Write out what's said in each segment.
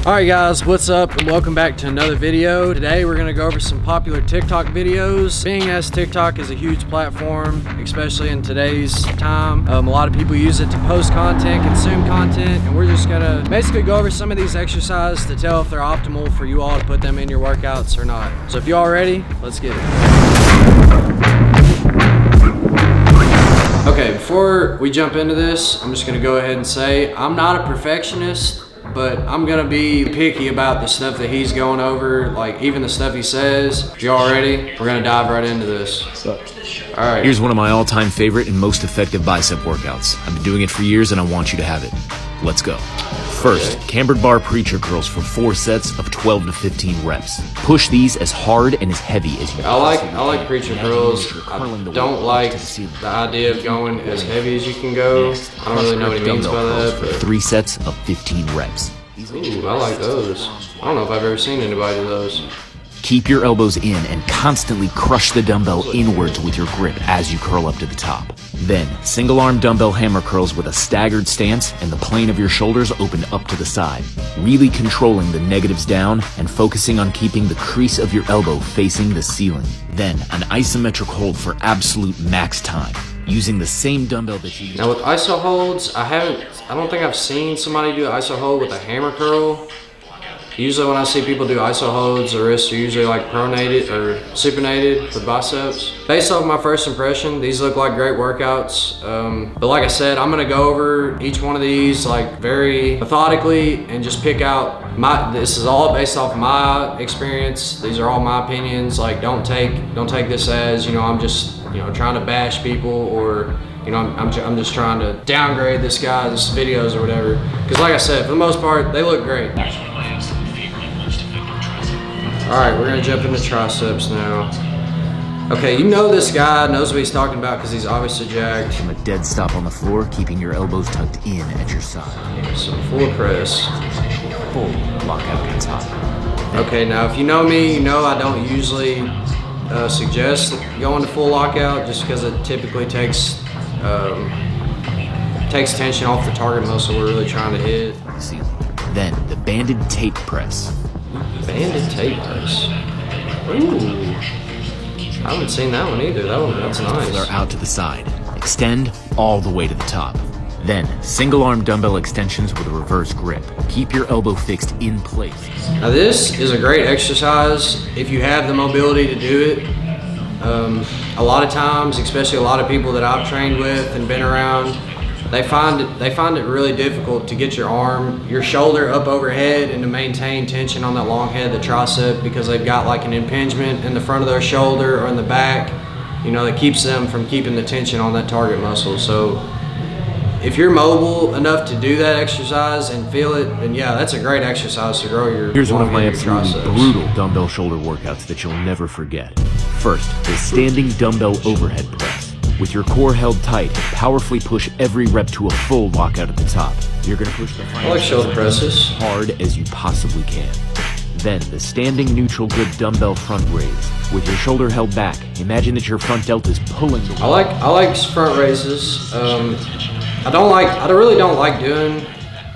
Alright guys, what's up and welcome back to another video. Today we're going to go over some popular TikTok videos. Being as TikTok is a huge platform, especially in today's time, a lot of people use it to post content, consume content, and we're just going to basically go over some of these exercises to tell if they're optimal for you all to put them in your workouts or not. So if you all ready, let's get it. Okay, before we jump into this, I'm just going to go ahead and say I'm not a perfectionist, but I'm gonna be picky about the stuff that he's going over, like even the stuff he says. If you're all ready, we're gonna dive right into this. All right. Here's one of my all-time favorite and most effective bicep workouts. I've been doing it for years and I want you to have it. Let's go. First, cambered bar preacher curls for 4 sets of 12 to 15 reps. Push these as hard and as heavy as you can. I like preacher curls. I don't like the idea of going as heavy as you can go. I don't really know what he means by that. But 3 sets of 15 reps. Ooh, I like those. I don't know if I've ever seen anybody do those. Keep your elbows in and constantly crush the dumbbell inwards with your grip as you curl up to the top. Then, single arm dumbbell hammer curls with a staggered stance and the plane of your shoulders opened up to the side, really controlling the negatives down and focusing on keeping the crease of your elbow facing the ceiling. Then, an isometric hold for absolute max time, using the same dumbbell that you use. Now with iso holds, I don't think I've seen somebody do an iso hold with a hammer curl. Usually when I see people do iso holds, the wrists are usually like pronated or supinated with biceps. Based off my first impression, these look like great workouts. But like I said, I'm gonna go over each one of these like very methodically and just pick out this is all based off my experience. These are all my opinions. Like don't take this as, I'm just, trying to bash people or, I'm just trying to downgrade this guy's videos or whatever. Because like I said, for the most part, they look great. All right, we're gonna jump into triceps now. Okay, this guy knows what he's talking about because he's obviously jacked. From a dead stop on the floor, keeping your elbows tucked in at your side. So full press. Full lockout at the top. Okay, now if you know me, I don't usually suggest going to full lockout just because it typically takes tension off the target muscle we're really trying to hit. Then the banded tape press. Banded tape press. Ooh. I haven't seen that one either. That's nice. They're out to the side. Extend all the way to the top. Then, single arm dumbbell extensions with a reverse grip. Keep your elbow fixed in place. Now this is a great exercise if you have the mobility to do it. A lot of times, especially a lot of people that I've trained with and been around, they find it really difficult to get your shoulder up overhead and to maintain tension on that long head, the tricep, because they've got like an impingement in the front of their shoulder or in the back, that keeps them from keeping the tension on that target muscle. So if you're mobile enough to do that exercise and feel it, then yeah, that's a great exercise to grow your Here's one of my triceps. absolutely brutal dumbbell shoulder workouts that you'll never forget. First, the standing dumbbell overhead press. With your core held tight, powerfully push every rep to a full lockout at the top. You're gonna push the I like shoulder presses. hard as you possibly can. Then the standing neutral grip dumbbell front raise. With your shoulder held back, imagine that your front delta is pulling the wall. I like front raises. I really don't like doing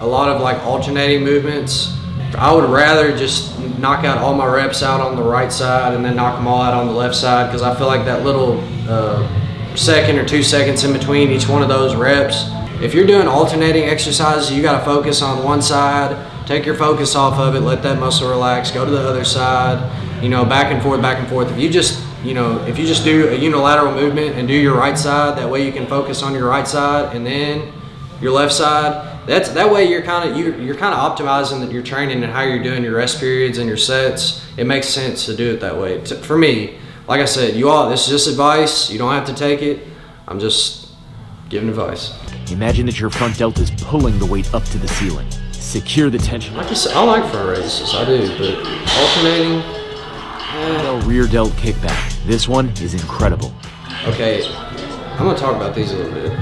a lot of like alternating movements. I would rather just knock out all my reps out on the right side and then knock them all out on the left side, because I feel like that little second or 2 seconds in between each one of those reps. If you're doing alternating exercises, you got to focus on one side, take your focus off of it, let that muscle relax, go to the other side, back and forth, back and forth. If you just do a unilateral movement and do your right side, that way you can focus on your right side and then your left side. That way you're kind of optimizing that you're training and how you're doing your rest periods and your sets. It makes sense to do it that way. For me, like I said, this is just advice. You don't have to take it. I'm just giving advice. Imagine that your front delta is pulling the weight up to the ceiling. Secure the tension. I like front raises, I do, but alternating. Rear delt kickback. This one is incredible. Okay, I'm gonna talk about these a little bit.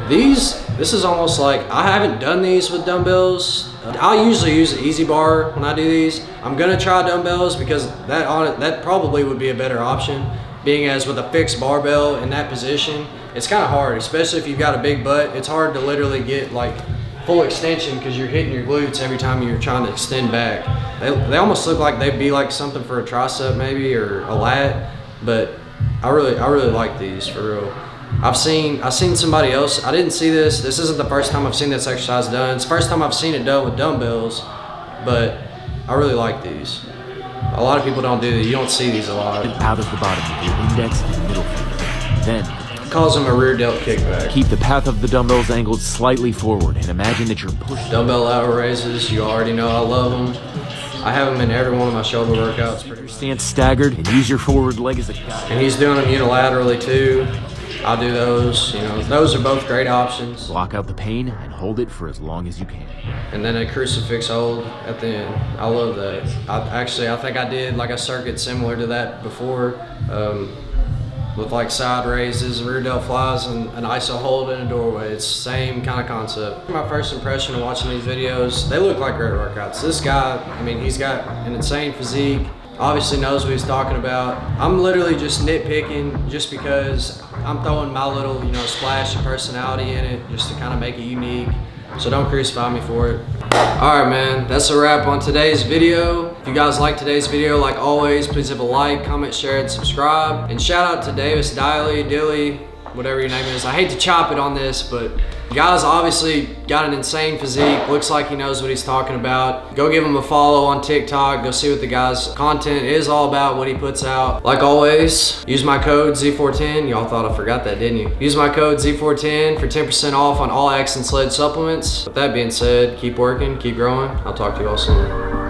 This is almost like, I haven't done these with dumbbells. I'll usually use an easy bar when I do these. I'm gonna try dumbbells because that probably would be a better option, being as with a fixed barbell in that position, it's kind of hard, especially if you've got a big butt. It's hard to literally get like full extension because you're hitting your glutes every time you're trying to extend back. They almost look like they'd be like something for a tricep maybe or a lat, but I really like these for real. I've seen somebody else. I didn't see this. This isn't the first time I've seen this exercise done. It's the first time I've seen it done with dumbbells, but I really like these. A lot of people don't do that. You don't see these a lot. Out of the bottom with your index and middle finger. Then Calls them a rear delt kickback. keep the path of the dumbbells angled slightly forward and imagine that you're pushing. Dumbbell lateral raises, you already know I love them. I have them in every one of my shoulder workouts. Your stance staggered and use your forward leg as a guide. And he's doing them unilaterally too. I'll do those, you know, those are both great options. Block out the pain and hold it for as long as you can. And then a crucifix hold at the end. I love that. I think I did like a circuit similar to that before, with like side raises, rear delt flies, and an iso hold in a doorway. It's the same kind of concept. My first impression of watching these videos, they look like great workouts. This guy, I mean, he's got an insane physique, obviously knows what he's talking about. I'm literally just nitpicking just because I'm throwing my little, you know, splash of personality in it just to kind of make it unique. So don't crucify me for it. All right, man, that's a wrap on today's video. If you guys like today's video, like always, please have a like, comment, share, and subscribe. And shout out to Davis, Dilly, whatever your name is. I hate to chop it on this, but the guy's obviously got an insane physique. Looks like he knows what he's talking about. Go give him a follow on TikTok. Go see what the guy's content is all about, what he puts out. Like always, use my code Z410. Y'all thought I forgot that, didn't you? Use my code Z410 for 10% off on all X and Sledge supplements. With that being said, keep working, keep growing. I'll talk to you all soon.